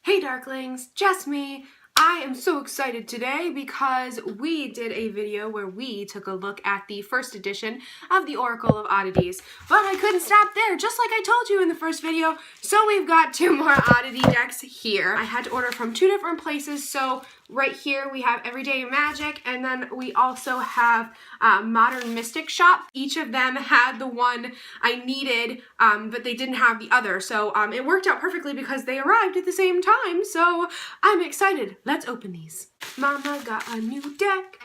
Hey Darklings, just me. I am so excited today because we did a video where we took a look at the first edition of the Oracle of Oddities. But I couldn't stop there, just like I told you in the first video. So we've got two more Oddity decks here. I had to order from two different places. So right here we have Everyday Magic, and then we also have Modern Mystic Shop. Each of them had the one I needed, but they didn't have the other. So it worked out perfectly because they arrived at the same time. So I'm excited. Let's open these. Mama got a new deck.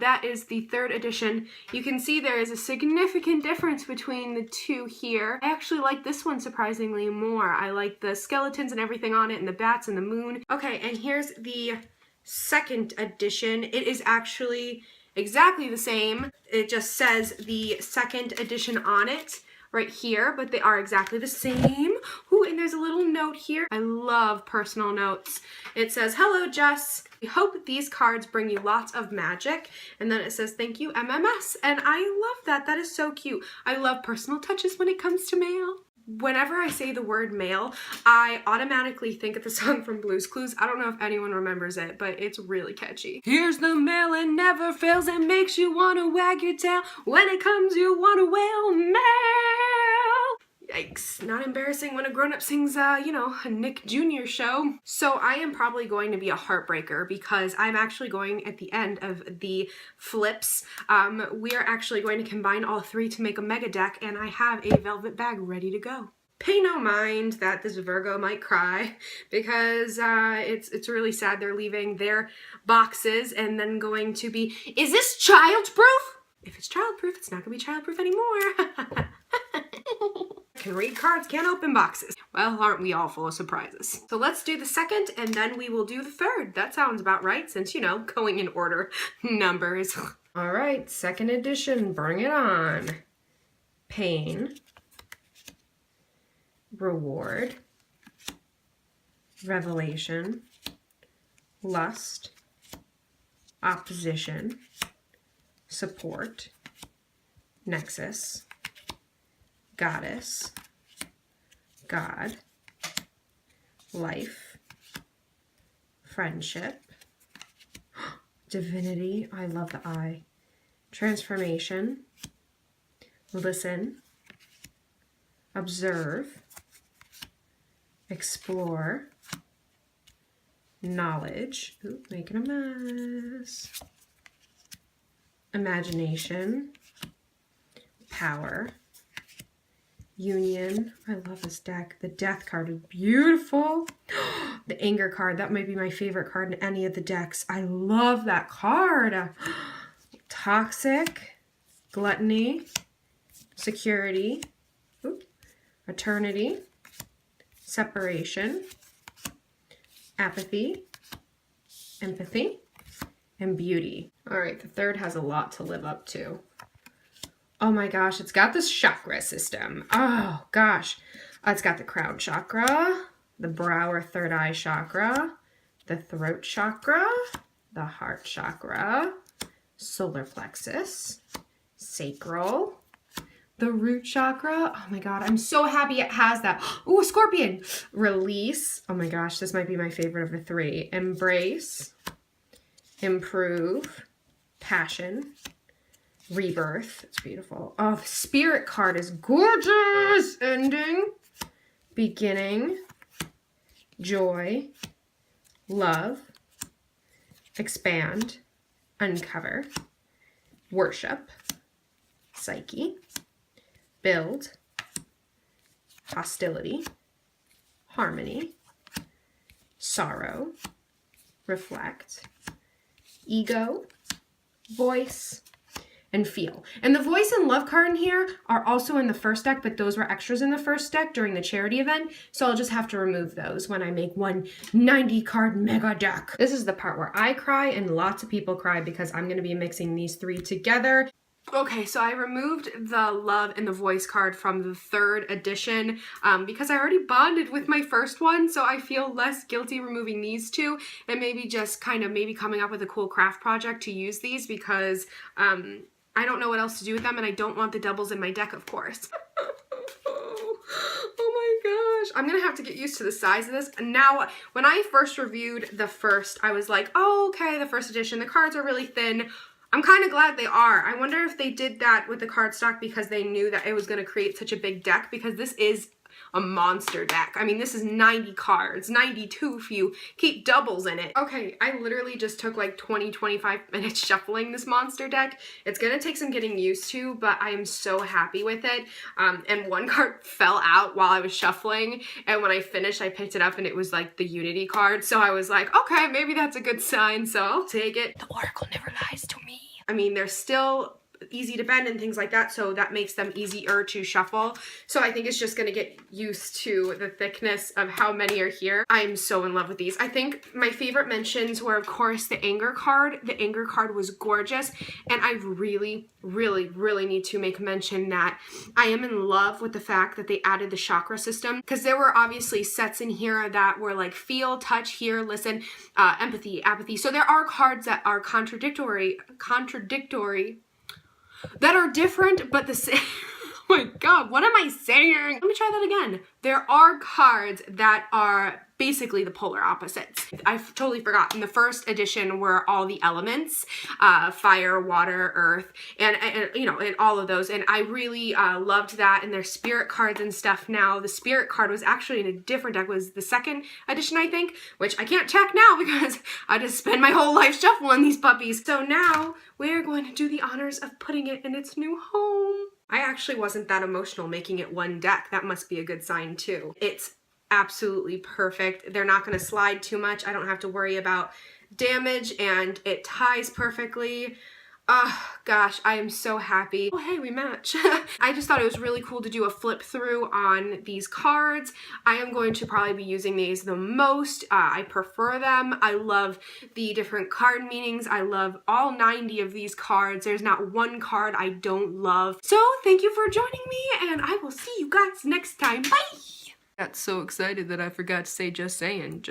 That is the third edition. You can see there is a significant difference between the two here. I actually like this one surprisingly more. I like the skeletons and everything on it and the bats and the moon. Okay, and here's the second edition. It is actually exactly the same. It just says the second edition on it right here, but they are exactly the same. Ooh, and there's a little note here. I love personal notes. It says, "Hello, Juss. We hope these cards bring you lots of magic." And then it says, "Thank you, MMS." And I love that. That is so cute. I love personal touches when it comes to mail. Whenever I say the word mail, I automatically think of the song from Blue's Clues. I don't know if anyone remembers it, but it's really catchy. Here's the mail, it never fails, it makes you want to wag your tail. When it comes, you want to wail, mail. Yikes, not embarrassing when a grown-up sings, you know, a Nick Jr. show. So I am probably going to be a heartbreaker because I'm actually going at the end of the flips. We are actually going to combine all three to make a mega deck, and I have a velvet bag ready to go. Pay no mind that this Virgo might cry because it's really sad they're leaving their boxes and then going to be, is this childproof? If it's childproof, it's not gonna be childproof anymore. Can read cards, can't open boxes. Well, aren't we all full of surprises? So let's do the second and then we will do the third. That sounds about right since, you know, going in order numbers. All right, second edition, bring it on. Pain, reward, revelation, lust, opposition, support, nexus, goddess, God, life, friendship, divinity, I love the eye, transformation, listen, observe, explore, knowledge, ooh, making a mess, imagination, power, union. I love this deck. The death card is beautiful. The anger card, that might be my favorite card in any of the decks. I love that card. Toxic, gluttony, security, eternity, separation, apathy, empathy, and beauty. All right, the third has a lot to live up to. Oh my gosh, it's got this chakra system. Oh gosh. It's got the crown chakra, the brow or third eye chakra, the throat chakra, the heart chakra, solar plexus, sacral, the root chakra. Oh my god, I'm so happy it has that. Ooh, a scorpion. Release. Oh my gosh, this might be my favorite of the three. Embrace, improve, passion, rebirth. It's beautiful. Oh, the spirit card is gorgeous. Ending, beginning, joy, love, expand, uncover, worship, psyche, build, hostility, harmony, sorrow, reflect, ego, voice, and feel. And the voice and love card in here are also in the first deck, but those were extras in the first deck during the charity event. So I'll just have to remove those when I make one 90 card mega deck. This is the part where I cry and lots of people cry because I'm gonna be mixing these three together. Okay, so I removed the love and the voice card from the third edition because I already bonded with my first one, so I feel less guilty removing these two and maybe just kind of maybe coming up with a cool craft project to use these because I don't know what else to do with them and I don't want the doubles in my deck, of course. Oh my gosh. I'm gonna have to get used to the size of this. And now, when I first reviewed the first, I was like, oh, okay, the first edition, the cards are really thin. I'm kind of glad they are. I wonder if they did that with the cardstock because they knew that it was going to create such a big deck, because this is a monster deck. I mean, this is 90 cards, 92 if you keep doubles in it. Okay, I literally just took like 20-25 minutes shuffling this monster deck. It's gonna take some getting used to, but I am so happy with it. And one card fell out while I was shuffling, and when I finished, I picked it up and it was like the Unity card. So I was like, okay, maybe that's a good sign, so I'll take it. The Oracle never lies to me. I mean, they're still easy to bend and things like that, so that makes them easier to shuffle. So I think it's just going to get used to the thickness of how many are here. I'm so in love with these. I think my favorite mentions were, of course, the Anger card. The Anger card was gorgeous, and I really need to make mention that I am in love with the fact that they added the chakra system, because there were obviously sets in here that were like feel, touch, hear, listen, empathy, apathy. So there are cards that are contradictory, that are different, but the same. Oh my god, what am I saying? Let me try that again. There are cards that are basically the polar opposites. I totally forgot. In the first edition were all the elements, fire, water, earth, and you know, and all of those. And I really loved that. And their spirit cards and stuff now. The spirit card was actually in a different deck. It was the second edition, I think, which I can't check now because I just spend my whole life shuffling these puppies. So now we're going to do the honors of putting it in its new home. I actually wasn't that emotional making it one deck. That must be a good sign too. It's absolutely perfect. They're not going to slide too much. I don't have to worry about damage, and it ties perfectly. Oh gosh, I am so happy. Oh hey, we match. I just thought it was really cool to do a flip through on these cards. I am going to probably be using these the most. I prefer them. I love the different card meanings. I love all 90 of these cards. There's not one card I don't love. So thank you for joining me, and I will see you guys next time. Bye! Got so excited that I forgot to say just saying.